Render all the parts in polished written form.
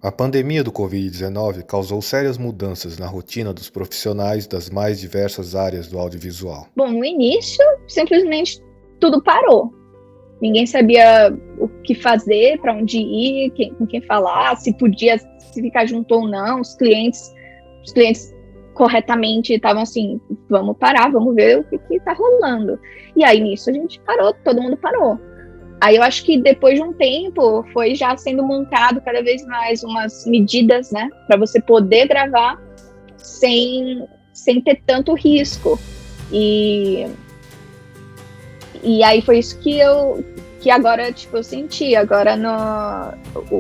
A pandemia do Covid-19 causou sérias mudanças na rotina dos profissionais das mais diversas áreas do audiovisual. Bom, no início, simplesmente tudo parou. Ninguém sabia o que fazer, para onde ir, com quem falar, se podia se ficar junto ou não. Os clientes corretamente estavam assim, vamos parar, vamos ver o que está rolando. E aí, nisso, a gente parou, todo mundo parou. Aí eu acho que depois de um tempo foi já sendo montado cada vez mais umas medidas, né, para você poder gravar sem ter tanto risco. E aí foi isso que agora, tipo, eu senti. Agora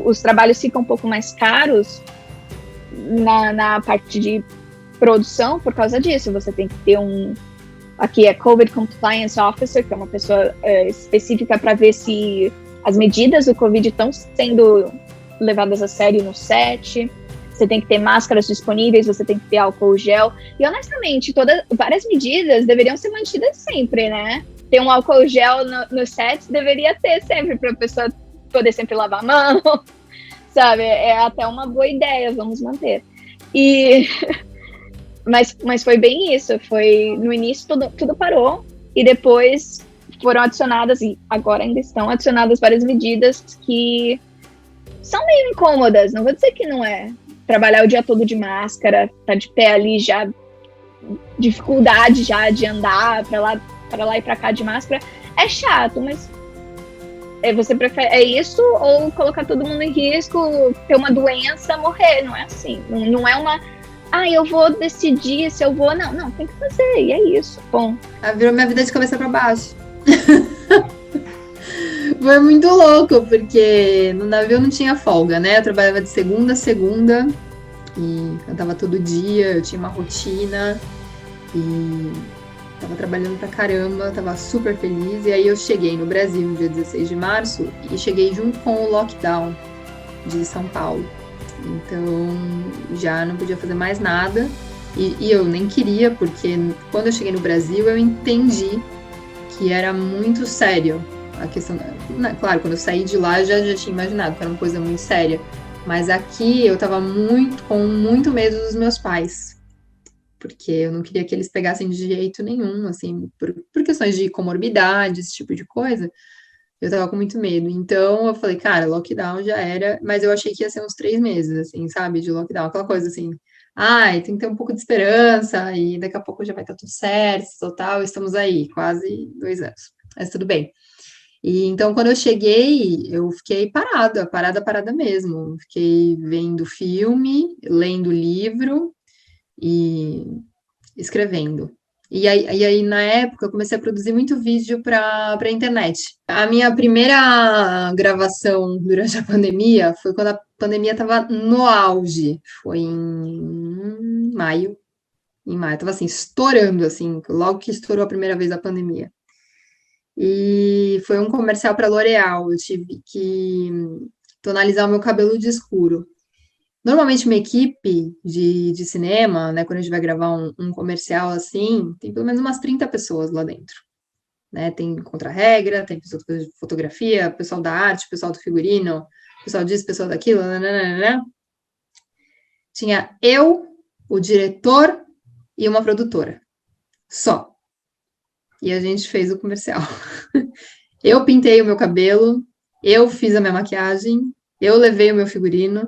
os trabalhos ficam um pouco mais caros na parte de produção por causa disso. Você tem que ter aqui é Covid Compliance Officer, que é uma pessoa específica para ver se as medidas do Covid estão sendo levadas a sério no set. Você tem que ter máscaras disponíveis, você tem que ter álcool gel. E, honestamente, várias medidas deveriam ser mantidas sempre, né? Ter um álcool gel no set deveria ter sempre, para a pessoa poder sempre lavar a mão, sabe? É até uma boa ideia, vamos manter. Mas foi bem isso, no início tudo parou, e depois foram adicionadas, e agora ainda estão adicionadas várias medidas que são meio incômodas, não vou dizer que não é. Trabalhar o dia todo de máscara, tá de pé ali já, dificuldade já de andar para lá e para cá de máscara, é chato, mas você prefere isso ou colocar todo mundo em risco, ter uma doença, morrer? Não é assim, não é uma eu vou decidir se eu vou, não, tem que fazer, e é isso, bom. Virou minha vida de cabeça para baixo. Foi muito louco, porque no navio não tinha folga, né? Eu trabalhava de segunda a segunda e cantava todo dia, eu tinha uma rotina e tava trabalhando pra caramba, tava super feliz. E aí eu cheguei no Brasil no dia 16 de março e cheguei junto com o lockdown de São Paulo. Então já não podia fazer mais nada e eu nem queria, porque quando eu cheguei no Brasil eu entendi que era muito sério a questão. Claro, quando eu saí de lá eu já tinha imaginado que era uma coisa muito séria, mas aqui eu tava com muito medo dos meus pais, porque eu não queria que eles pegassem de jeito nenhum, assim, por questões de comorbidade, esse tipo de coisa. Eu tava com muito medo. Então eu falei, cara, lockdown já era, mas eu achei que ia ser uns 3 meses, assim, sabe, de lockdown, aquela coisa assim. Tem que ter um pouco de esperança e daqui a pouco já vai estar tudo certo, total, estamos aí, quase 2 anos. Mas tudo bem. E então, quando eu cheguei, eu fiquei parada mesmo. Fiquei vendo filme, lendo livro e escrevendo. E aí, na época, eu comecei a produzir muito vídeo para a internet. A minha primeira gravação durante a pandemia foi quando a pandemia estava no auge. Foi em maio. Em maio, estava assim, estourando, assim, logo que estourou a primeira vez a pandemia. E foi um comercial para L'Oréal. Eu tive que tonalizar o meu cabelo de escuro. Normalmente, uma equipe de cinema, né, quando a gente vai gravar um comercial assim, tem pelo menos umas 30 pessoas lá dentro. Né? Tem contra-regra, tem pessoal de fotografia, pessoal da arte, pessoal do figurino, pessoal disso, pessoal daquilo, nananana. Tinha eu, o diretor e uma produtora. Só. E a gente fez o comercial. Eu pintei o meu cabelo, eu fiz a minha maquiagem, eu levei o meu figurino,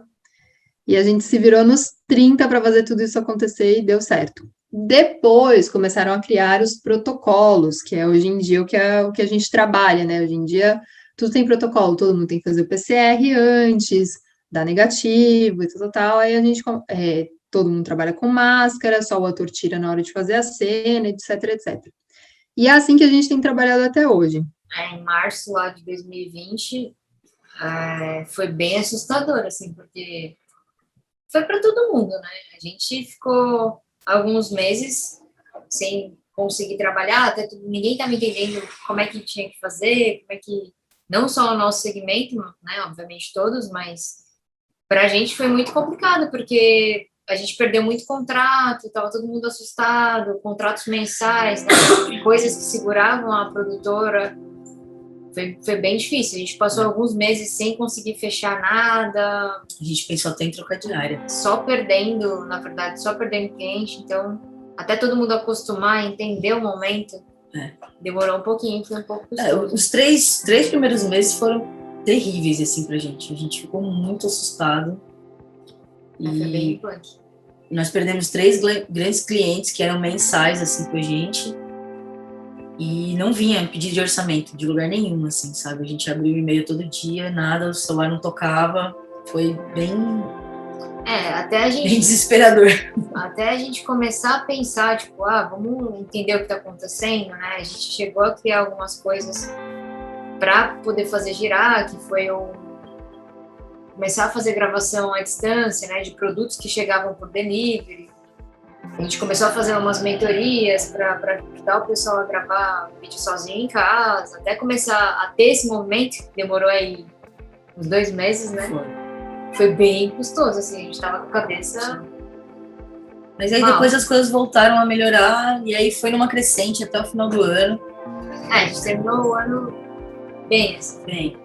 e a gente se virou nos 30 para fazer tudo isso acontecer e deu certo. Depois começaram a criar os protocolos, que é hoje em dia o que a gente trabalha, né? Hoje em dia tudo tem protocolo, todo mundo tem que fazer o PCR antes, dar negativo e tal. Aí a gente, todo mundo trabalha com máscara, só o ator tira na hora de fazer a cena, etc, etc. E é assim que a gente tem trabalhado até hoje. Em março lá de 2020, foi bem assustador, assim, porque foi para todo mundo, né? A gente ficou alguns meses sem conseguir trabalhar, até ninguém estava entendendo como é que tinha que fazer, como é que, não só o nosso segmento, né, obviamente todos, mas para a gente foi muito complicado, porque a gente perdeu muito contrato, estava todo mundo assustado, contratos mensais, né, coisas que seguravam a produtora. Foi bem difícil. A gente passou alguns meses sem conseguir fechar nada. A gente pensou até em trocar de área. Só perdendo, na verdade, só perdendo cliente. Então, até todo mundo acostumar, entender o momento, demorou um pouquinho, foi um pouco custoso. Os três primeiros meses foram terríveis, assim, pra gente. A gente ficou muito assustado. Foi bem punk. Nós perdemos 3 grandes clientes que eram mensais, assim, com a gente. E não vinha pedido de orçamento de lugar nenhum, assim, sabe? A gente abriu o e-mail todo dia, nada, o celular não tocava. Foi bem até a gente... bem desesperador. Até a gente começar a pensar, tipo, vamos entender o que está acontecendo, né? A gente chegou a criar algumas coisas para poder fazer girar, que foi começar a fazer gravação à distância, né? De produtos que chegavam por delivery. A gente começou a fazer umas mentorias para ajudar o pessoal a gravar vídeo sozinho em casa, até começar a ter esse movimento, que demorou aí uns 2 meses, né? Foi bem custoso, assim, a gente tava com a cabeça... Mas aí depois as coisas voltaram a melhorar, e aí foi numa crescente até o final do ano. A gente terminou o ano bem, assim. Bem.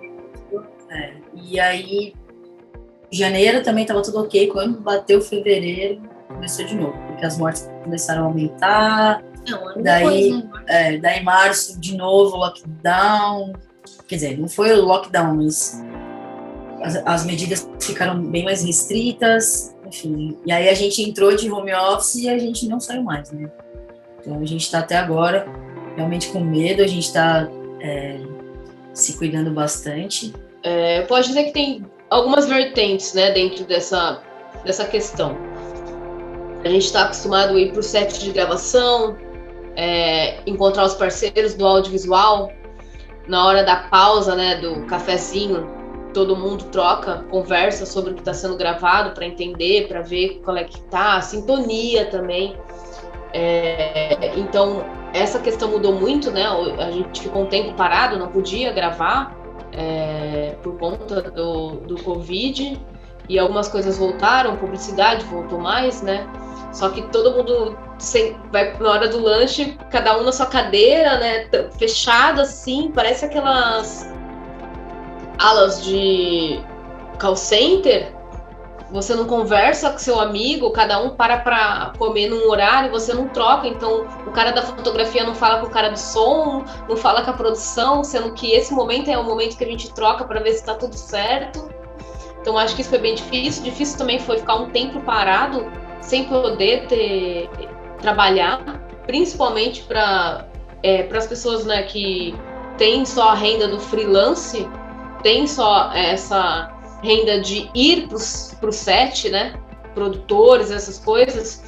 E aí, janeiro também tava tudo ok, quando bateu fevereiro, começou de novo, porque as mortes começaram a aumentar, daí março de novo lockdown, quer dizer, não foi o lockdown, mas as medidas ficaram bem mais restritas, enfim, e aí a gente entrou de home office e a gente não saiu mais, né? Então a gente está até agora realmente com medo, a gente está se cuidando bastante. Eu posso dizer que tem algumas vertentes, né, dentro dessa questão. A gente está acostumado a ir para o set de gravação, encontrar os parceiros do audiovisual, na hora da pausa, né, do cafezinho, todo mundo troca, conversa sobre o que está sendo gravado para entender, para ver qual é que tá, a sintonia também. Então, essa questão mudou muito, né? A gente ficou um tempo parado, não podia gravar por conta do Covid, e algumas coisas voltaram, publicidade voltou mais, né? Só que todo mundo vai na hora do lanche, cada um na sua cadeira, né? Fechado assim, parece aquelas alas de call center. Você não conversa com seu amigo, cada um para comer num horário, você não troca, então o cara da fotografia não fala com o cara do som, não fala com a produção, sendo que esse momento é o momento que a gente troca para ver se está tudo certo. Então acho que isso foi bem difícil. Difícil também foi ficar um tempo parado, sem poder trabalhar, principalmente para as pessoas, né, que têm só a renda do freelance, tem só essa renda de ir pro set, né, produtores, essas coisas.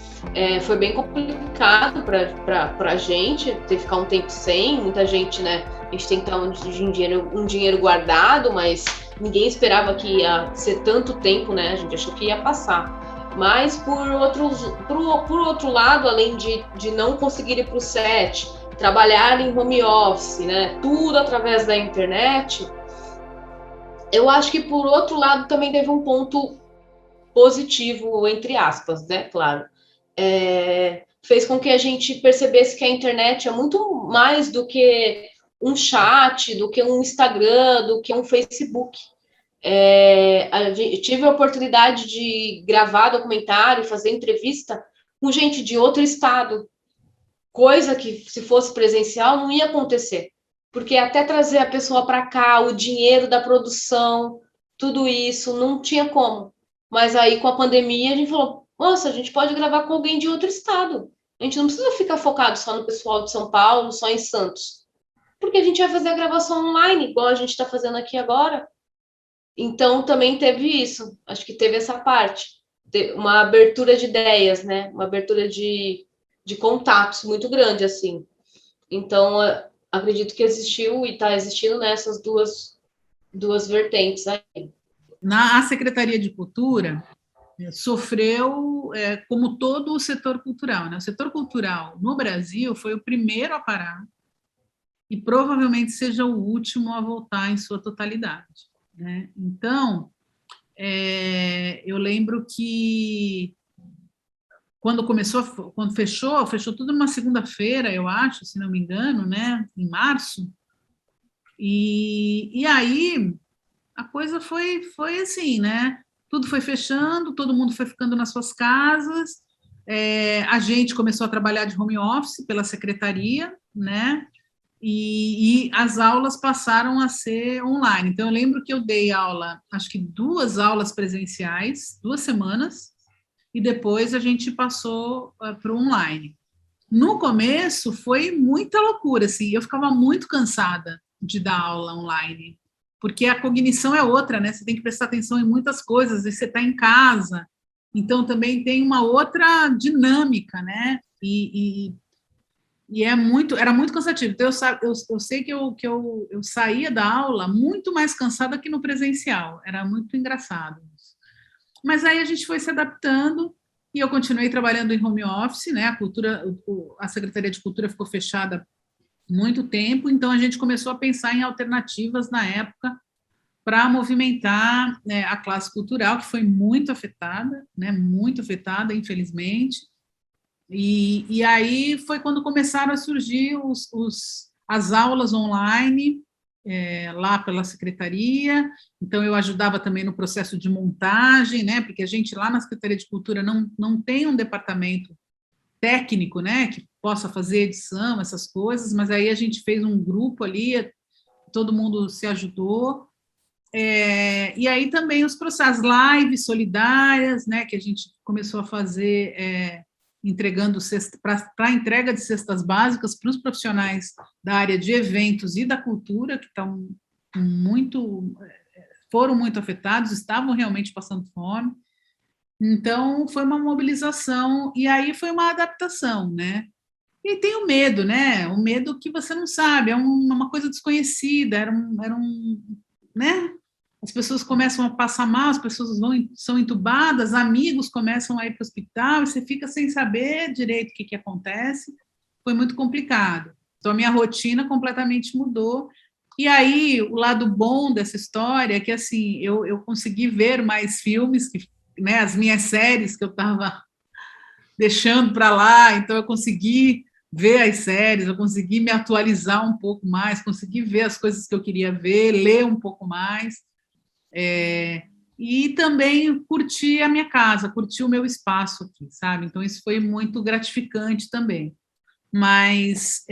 Foi bem complicado para a gente ter que ficar um tempo sem, muita gente, né, a gente tem que estar um dinheiro guardado, mas ninguém esperava que ia ser tanto tempo, né, a gente achou que ia passar. Mas, por outro lado, além de não conseguir ir para o set, trabalhar em home office, né, tudo através da internet, eu acho que, por outro lado, também teve um ponto positivo, entre aspas, né, claro. Fez com que a gente percebesse que a internet é muito mais do que um chat, do que um Instagram, do que um Facebook. Tive a oportunidade de gravar documentário, fazer entrevista com gente de outro estado, coisa que, se fosse presencial, não ia acontecer, porque até trazer a pessoa para cá, o dinheiro da produção, tudo isso, não tinha como. Mas aí, com a pandemia, a gente falou, nossa, a gente pode gravar com alguém de outro estado, a gente não precisa ficar focado só no pessoal de São Paulo, só em Santos, porque a gente vai fazer a gravação online, igual a gente está fazendo aqui agora. Então, também teve isso. Acho que teve essa parte. Uma abertura de ideias, né? Uma abertura de contatos muito grande, assim. Então, acredito que existiu e está existindo nessas duas vertentes aí. A Secretaria de Cultura sofreu, como todo o setor cultural, né? O setor cultural no Brasil foi o primeiro a parar e provavelmente seja o último a voltar em sua totalidade. Né? Então, eu lembro que quando fechou tudo numa segunda-feira, eu acho, se não me engano, né? Em março, E aí a coisa foi assim, né? Tudo foi fechando, todo mundo foi ficando nas suas casas, a gente começou a trabalhar de home office pela secretaria, né? E as aulas passaram a ser online. Então, eu lembro que eu dei aula, acho que 2 aulas presenciais, 2 semanas, e depois a gente passou para o online. No começo, foi muita loucura, assim, eu ficava muito cansada de dar aula online, porque a cognição é outra, né? Você tem que prestar atenção em muitas coisas, e você está em casa, então também tem uma outra dinâmica, né? E era muito cansativo. Então, eu sei que eu saía da aula muito mais cansada que no presencial. Era muito engraçado. Mas aí a gente foi se adaptando e eu continuei trabalhando em home office, né? A Secretaria de Cultura ficou fechada muito tempo, então a gente começou a pensar em alternativas na época para movimentar, né, a classe cultural, que foi muito afetada, né? Muito afetada, infelizmente. E aí foi quando começaram a surgir as aulas online, lá pela secretaria. Então, eu ajudava também no processo de montagem, né, porque a gente lá na Secretaria de Cultura não tem um departamento técnico, né, que possa fazer edição, essas coisas, mas aí a gente fez um grupo ali, todo mundo se ajudou. E aí também os processos, lives solidárias, né, que a gente começou a fazer, entregando para a entrega de cestas básicas para os profissionais da área de eventos e da cultura, que foram muito afetados, estavam realmente passando fome. Então, foi uma mobilização, e aí foi uma adaptação, né? E tem o medo, né? O medo que você não sabe, é uma coisa desconhecida, né? As pessoas começam a passar mal, as pessoas são entubadas, amigos começam a ir para o hospital, e você fica sem saber direito o que acontece. Foi muito complicado. Então, a minha rotina completamente mudou. E aí, o lado bom dessa história é que, assim, eu consegui ver mais filmes, né, as minhas séries que eu estava deixando para lá, então eu consegui ver as séries, eu consegui me atualizar um pouco mais, consegui ver as coisas que eu queria ver, ler um pouco mais. E também curti a minha casa, curti o meu espaço aqui, sabe? Então, isso foi muito gratificante também. Mas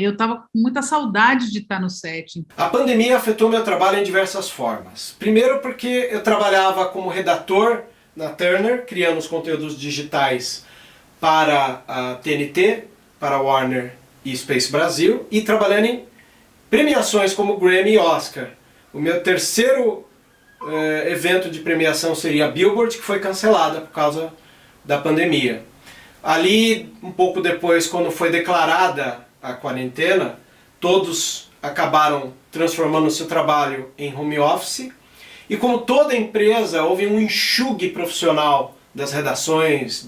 eu estava com muita saudade de estar no set. A pandemia afetou meu trabalho em diversas formas. Primeiro porque eu trabalhava como redator na Turner, criando os conteúdos digitais para a TNT, para a Warner e Space Brasil, e trabalhando em premiações como Grammy e Oscar. O meu terceiro evento de premiação seria a Billboard, que foi cancelada por causa da pandemia. Ali, um pouco depois, quando foi declarada a quarentena, todos acabaram transformando o seu trabalho em home office. E como toda empresa, houve um enxugue profissional das redações,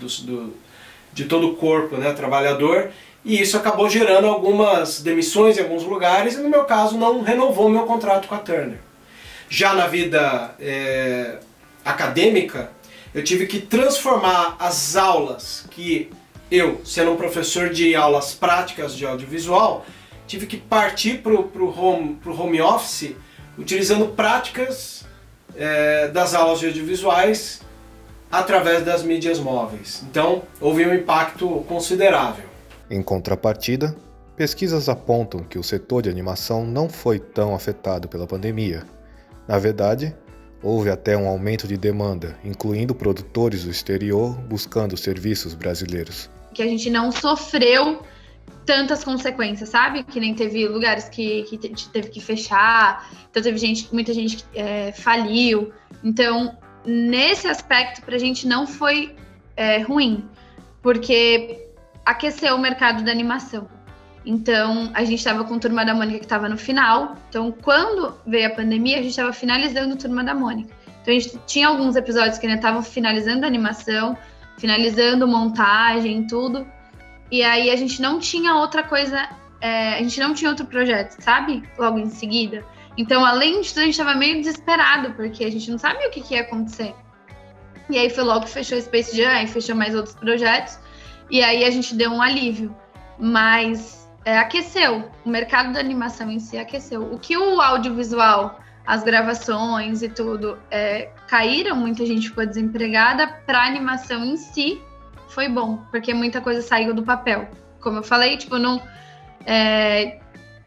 de todo o corpo, né, trabalhador, e isso acabou gerando algumas demissões em alguns lugares, e no meu caso não renovou meu contrato com a Turner. Já na vida acadêmica, eu tive que transformar as aulas que eu, sendo um professor de aulas práticas de audiovisual, tive que partir para o home office, utilizando práticas das aulas de audiovisuais através das mídias móveis. Então, houve um impacto considerável. Em contrapartida, pesquisas apontam que o setor de animação não foi tão afetado pela pandemia. Na verdade, houve até um aumento de demanda, incluindo produtores do exterior buscando serviços brasileiros. Que a gente não sofreu tantas consequências, sabe? Que nem teve lugares que teve que fechar, então teve muita gente que faliu. Então, nesse aspecto, pra gente não foi ruim, porque aqueceu o mercado da animação. Então, a gente estava com a Turma da Mônica que estava no final. Então, quando veio a pandemia, a gente estava finalizando a Turma da Mônica. Então, a gente tinha alguns episódios que ainda estavam finalizando a animação, finalizando montagem, tudo. E aí, a gente não tinha outra coisa, a gente não tinha outro projeto, sabe? Logo em seguida. Então, além de tudo, a gente estava meio desesperado, porque a gente não sabia o que ia acontecer. E aí, foi logo que fechou Space Jam, aí fechou mais outros projetos. E aí, a gente deu um alívio. Mas aqueceu. O mercado da animação em si aqueceu. O que o audiovisual, as gravações e tudo, caíram, muita gente ficou desempregada, para a animação em si foi bom, porque muita coisa saiu do papel. Como eu falei, tipo, não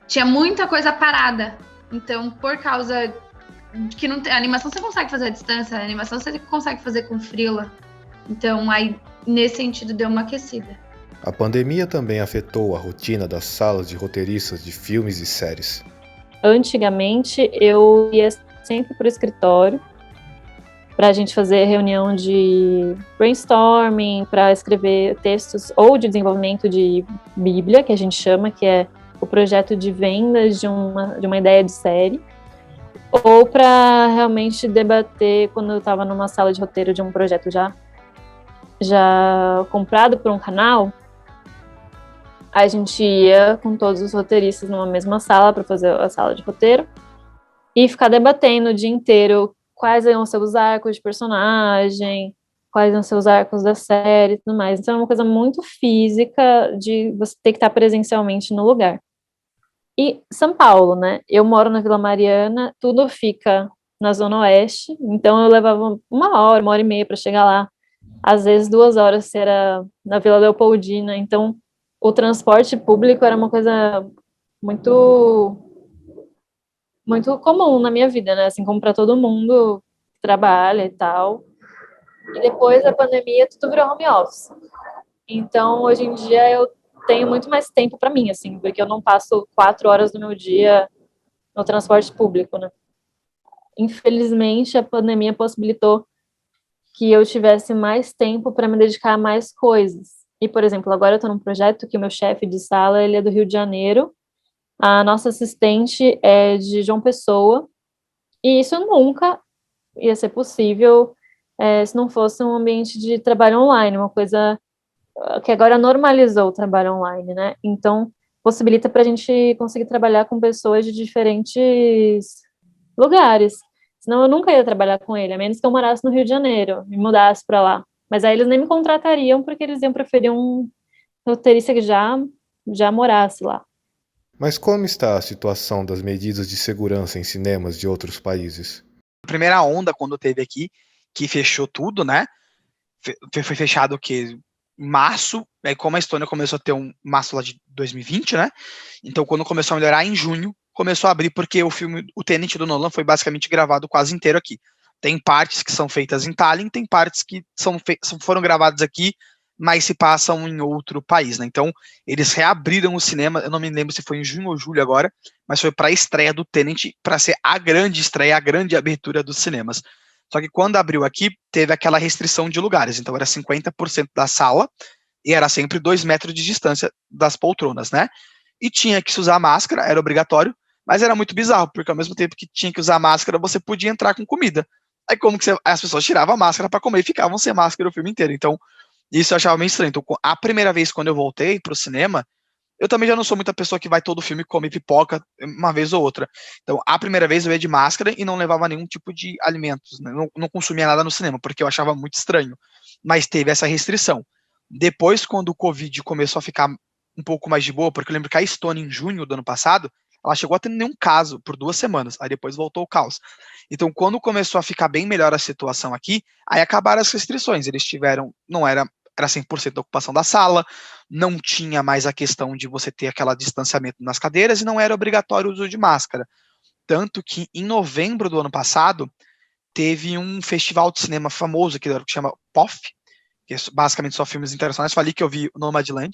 tinha muita coisa parada. Então, por causa de que não tem, a animação você consegue fazer à distância, a animação você consegue fazer com freela. Então, aí, nesse sentido, deu uma aquecida. A pandemia também afetou a rotina das salas de roteiristas de filmes e séries. Antigamente, eu ia sempre para o escritório para a gente fazer reunião de brainstorming, para escrever textos ou de desenvolvimento de Bíblia, que a gente chama, que é o projeto de vendas de uma ideia de série, ou para realmente debater quando eu estava numa sala de roteiro de um projeto já comprado por um canal. A gente ia com todos os roteiristas numa mesma sala para fazer a sala de roteiro e ficar debatendo o dia inteiro quais iam ser os arcos de personagem, quais iam ser os arcos da série e tudo mais. Então é uma coisa muito física de você ter que estar presencialmente no lugar. E São Paulo, né? Eu moro na Vila Mariana, tudo fica na Zona Oeste, então eu levava 1 hora e meia para chegar lá. Às vezes 2 horas se era na Vila Leopoldina, então o transporte público era uma coisa muito, muito comum na minha vida, né? Assim como para todo mundo que trabalha e tal. E depois da pandemia, tudo virou home office. Então, hoje em dia, eu tenho muito mais tempo para mim, assim, porque eu não passo 4 horas do meu dia no transporte público, né? Infelizmente, a pandemia possibilitou que eu tivesse mais tempo para me dedicar a mais coisas. E, por exemplo, agora eu estou num projeto que o meu chefe de sala, ele é do Rio de Janeiro, a nossa assistente é de João Pessoa, e isso nunca ia ser possível se não fosse um ambiente de trabalho online, uma coisa que agora normalizou o trabalho online, né? Então, possibilita para a gente conseguir trabalhar com pessoas de diferentes lugares. Senão eu nunca ia trabalhar com ele, a menos que eu morasse no Rio de Janeiro, me mudasse para lá. Mas aí eles nem me contratariam, porque eles iam preferir um roteirista que já morasse lá. Mas como está a situação das medidas de segurança em cinemas de outros países? A primeira onda, quando teve aqui, que fechou tudo, né? Foi fechado o quê? Em março, aí como a Estônia começou a ter um março lá de 2020, né? Então, quando começou a melhorar, em junho, começou a abrir, porque o Tenet do Nolan foi basicamente gravado quase inteiro aqui. Tem partes que são feitas em Tallinn, tem partes que foram gravadas aqui, mas se passam em outro país, né? Então, eles reabriram o cinema, eu não me lembro se foi em junho ou julho agora, mas foi para a estreia do Tenet, para ser a grande estreia, a grande abertura dos cinemas. Só que quando abriu aqui, teve aquela restrição de lugares, então era 50% da sala, e era sempre 2 metros de distância das poltronas, né? E tinha que se usar máscara, era obrigatório, mas era muito bizarro, porque ao mesmo tempo que tinha que usar máscara, você podia entrar com comida. Aí como que as pessoas tiravam a máscara para comer e ficavam sem máscara o filme inteiro. Então, isso eu achava meio estranho. Então, a primeira vez quando eu voltei pro cinema, eu também já não sou muita pessoa que vai todo filme comer pipoca uma vez ou outra. Então, a primeira vez eu ia de máscara e não levava nenhum tipo de alimentos, né? Não consumia nada no cinema, porque eu achava muito estranho. Mas teve essa restrição. Depois, quando o Covid começou a ficar um pouco mais de boa, porque eu lembro que a Estônia, em junho do ano passado, ela chegou a ter nenhum caso por 2 semanas, aí depois voltou o caos. Então, quando começou a ficar bem melhor a situação aqui, aí acabaram as restrições. Eles tiveram, era 100% da ocupação da sala, não tinha mais a questão de você ter aquele distanciamento nas cadeiras e não era obrigatório o uso de máscara. Tanto que em novembro do ano passado, teve um festival de cinema famoso que chama POF, que é basicamente só filmes internacionais. Falei que eu vi o Nomadland,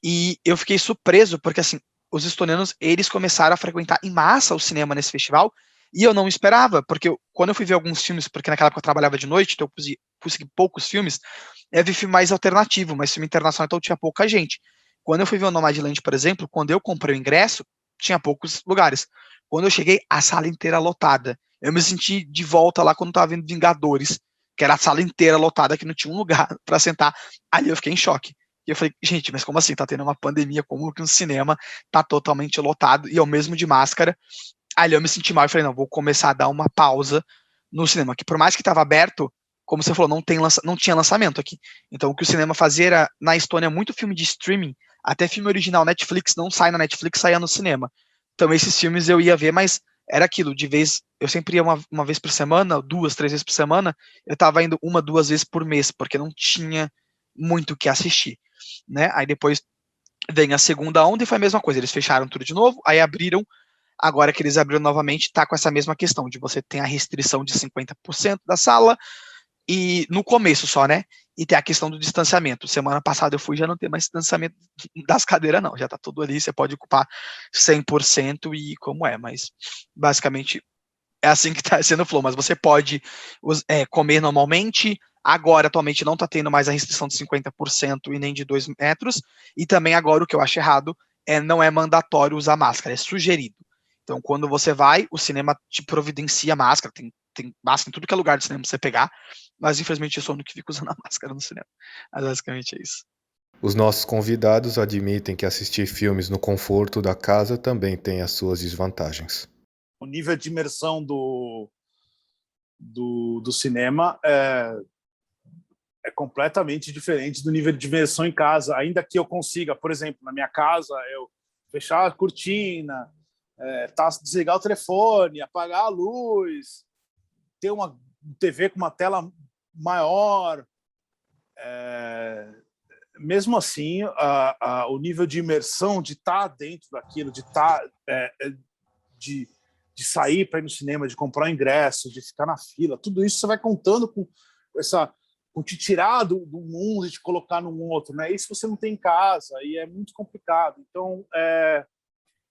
e eu fiquei surpreso, porque assim, os estonianos, eles começaram a frequentar em massa o cinema nesse festival, e eu não esperava, porque quando eu fui ver alguns filmes, porque naquela época eu trabalhava de noite, então eu consegui poucos filmes, eu vi filme mais alternativo, mas filme internacional, então tinha pouca gente. Quando eu fui ver o Nomadland, por exemplo, quando eu comprei o ingresso, tinha poucos lugares. Quando eu cheguei, a sala inteira lotada. Eu me senti de volta lá quando eu tava vendo Vingadores, que era a sala inteira lotada, que não tinha um lugar para sentar. Ali eu fiquei em choque. E eu falei, gente, mas como assim? Tá tendo uma pandemia, como que um cinema tá totalmente lotado, e eu mesmo de máscara? Aí eu me senti mal e falei, não, vou começar a dar uma pausa no cinema, que por mais que estava aberto, como você falou, não tinha lançamento aqui. Então o que o cinema fazia era, na Estônia, muito filme de streaming Até filme original Netflix não sai na Netflix, saia no cinema. Então esses filmes eu ia ver, mas era aquilo, de vez, eu sempre ia uma vez por semana, 2, 3 vezes por semana, eu tava indo 1, 2 vezes por mês, porque não tinha muito o que assistir, né? Aí depois vem a segunda onda e foi a mesma coisa, eles fecharam tudo de novo, aí abriram, agora que eles abriram novamente, tá com essa mesma questão, de você ter a restrição de 50% da sala, e no começo só, né? E tem a questão do distanciamento. Semana passada eu fui, já não tem mais distanciamento das cadeiras, não. Já tá tudo ali, você pode ocupar 100% e como é, mas basicamente é assim que tá sendo o flow. Mas você pode comer normalmente. Agora, atualmente, não tá tendo mais a restrição de 50% e nem de 2 metros. E também agora, o que eu acho errado, não é mandatório usar máscara, é sugerido. Então, quando você vai, o cinema te providencia máscara, tem máscara em tudo que é lugar de cinema pra você pegar, mas infelizmente eu sou o único que fica usando a máscara no cinema. Mas basicamente é isso. Os nossos convidados admitem que assistir filmes no conforto da casa também tem as suas desvantagens. O nível de imersão do cinema é completamente diferente do nível de imersão em casa. Ainda que eu consiga, por exemplo, na minha casa, eu fechar a cortina, desligar o telefone, apagar a luz, ter uma TV com uma tela maior, mesmo assim, o nível de imersão, de estar dentro daquilo, de sair para ir no cinema, de comprar ingresso, de ficar na fila, tudo isso você vai contando com te tirar do mundo e te colocar num outro, né? Isso você não tem em casa e é muito complicado. Então,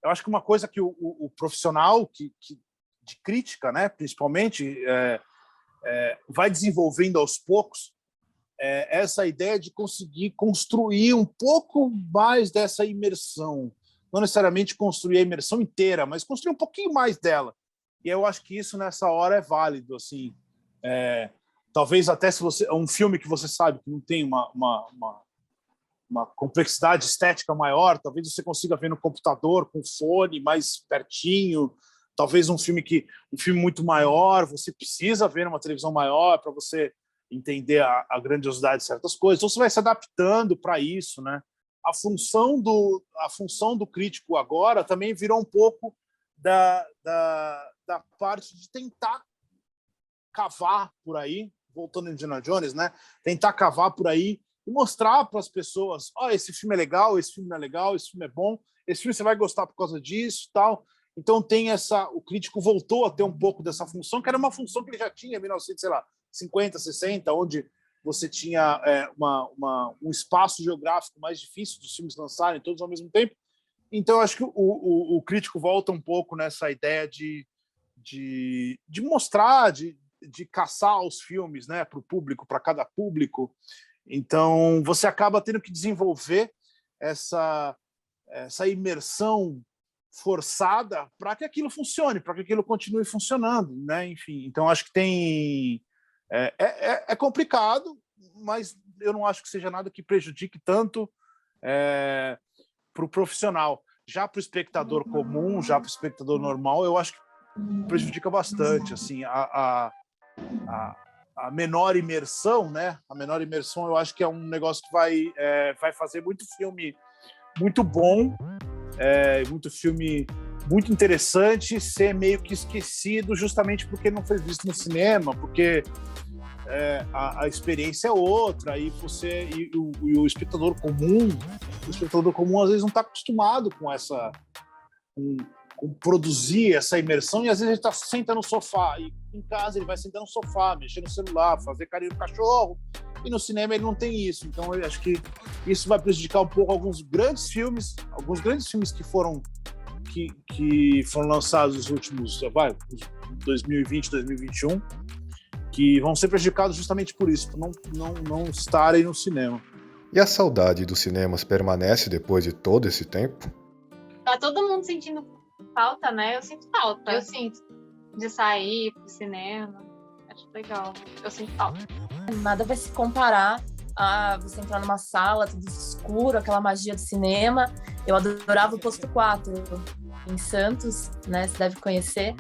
eu acho que uma coisa que o profissional de crítica, né, principalmente, vai desenvolvendo aos poucos, essa ideia de conseguir construir um pouco mais dessa imersão. Não necessariamente construir a imersão inteira, mas construir um pouquinho mais dela. E eu acho que isso, nessa hora, é válido. Assim, talvez até se você um filme que você sabe que não tem uma complexidade estética maior, talvez você consiga ver no computador, com fone, mais pertinho. Talvez um filme muito maior, você precisa ver numa televisão maior para você entender a grandiosidade de certas coisas. Então você vai se adaptando para isso, né? A função do crítico agora também virou um pouco da parte de tentar cavar por aí, voltando em Indiana Jones, né? Tentar cavar por aí e mostrar para as pessoas: esse filme é legal, esse filme não é legal, esse filme é bom, esse filme você vai gostar por causa disso, tal. Então tem o crítico voltou a ter um pouco dessa função, que era uma função que ele já tinha em 1950, 60, onde você tinha um espaço geográfico mais difícil dos filmes lançarem todos ao mesmo tempo. Então eu acho que o crítico volta um pouco nessa ideia de mostrar, de caçar os filmes, né, para o público, para cada público. Então você acaba tendo que desenvolver essa imersão forçada para que aquilo funcione, para que aquilo continue funcionando, né? Enfim, então acho que é complicado, mas eu não acho que seja nada que prejudique tanto para o profissional. Já para o espectador comum, já para o espectador normal, eu acho que prejudica bastante. Assim, a menor imersão, né? A menor imersão, eu acho que é um negócio que vai fazer muito filme muito bom, muito filme muito interessante ser meio que esquecido justamente porque não foi visto no cinema, porque a experiência é outra, e o espectador comum às vezes não está acostumado com com produzir essa imersão, e às vezes ele senta no sofá, e em casa ele vai sentar no sofá, mexer no celular, fazer carinho no cachorro, e no cinema ele não tem isso. Então eu acho que isso vai prejudicar um pouco alguns grandes filmes que foram lançados nos últimos 2020, 2021, que vão ser prejudicados justamente por isso, por não estarem no cinema. E a saudade dos cinemas permanece depois de todo esse tempo? Tá todo mundo sentindo falta, né? Eu sinto falta. Eu sinto. De sair pro cinema. Acho legal. Eu sinto falta. Nada vai se comparar a você entrar numa sala, tudo escuro, aquela magia do cinema. Eu adorava o Posto 4 em Santos, né? Você deve conhecer.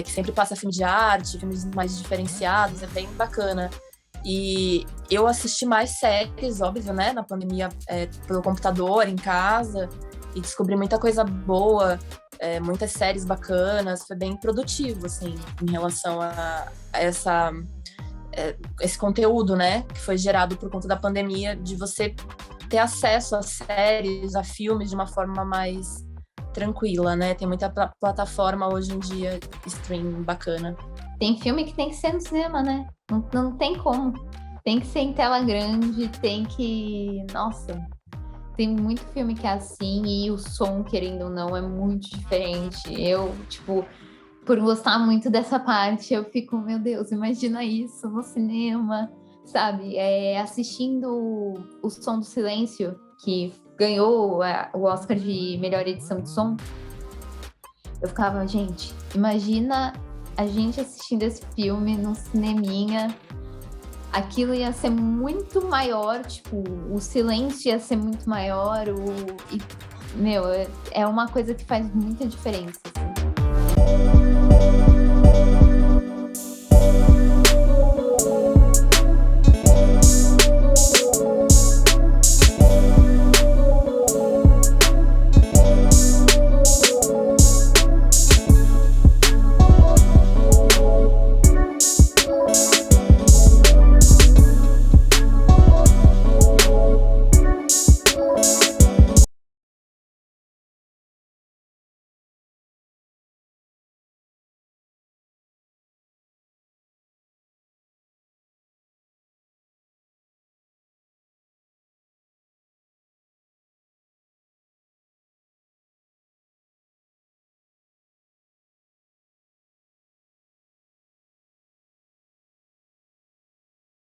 Que sempre passa filme de arte, filmes mais diferenciados. É bem bacana. E eu assisti mais séries, óbvio, né, na pandemia, pelo computador, em casa, e descobri muita coisa boa, muitas séries bacanas, foi bem produtivo, assim, em relação a esse conteúdo, né, que foi gerado por conta da pandemia, de você ter acesso a séries, a filmes de uma forma mais tranquila, né, tem muita plataforma hoje em dia, stream bacana. Tem filme que tem que ser no cinema, né? Não tem como. Tem que ser em tela grande, tem que... Nossa, tem muito filme que é assim e o som, querendo ou não, é muito diferente. Eu, tipo, por gostar muito dessa parte, eu fico, meu Deus, imagina isso no cinema, sabe? Assistindo O Som do Silêncio, que ganhou o Oscar de melhor edição de som, eu ficava, gente, imagina a gente assistindo esse filme num cineminha, aquilo ia ser muito maior, tipo, o silêncio ia ser muito maior, é uma coisa que faz muita diferença.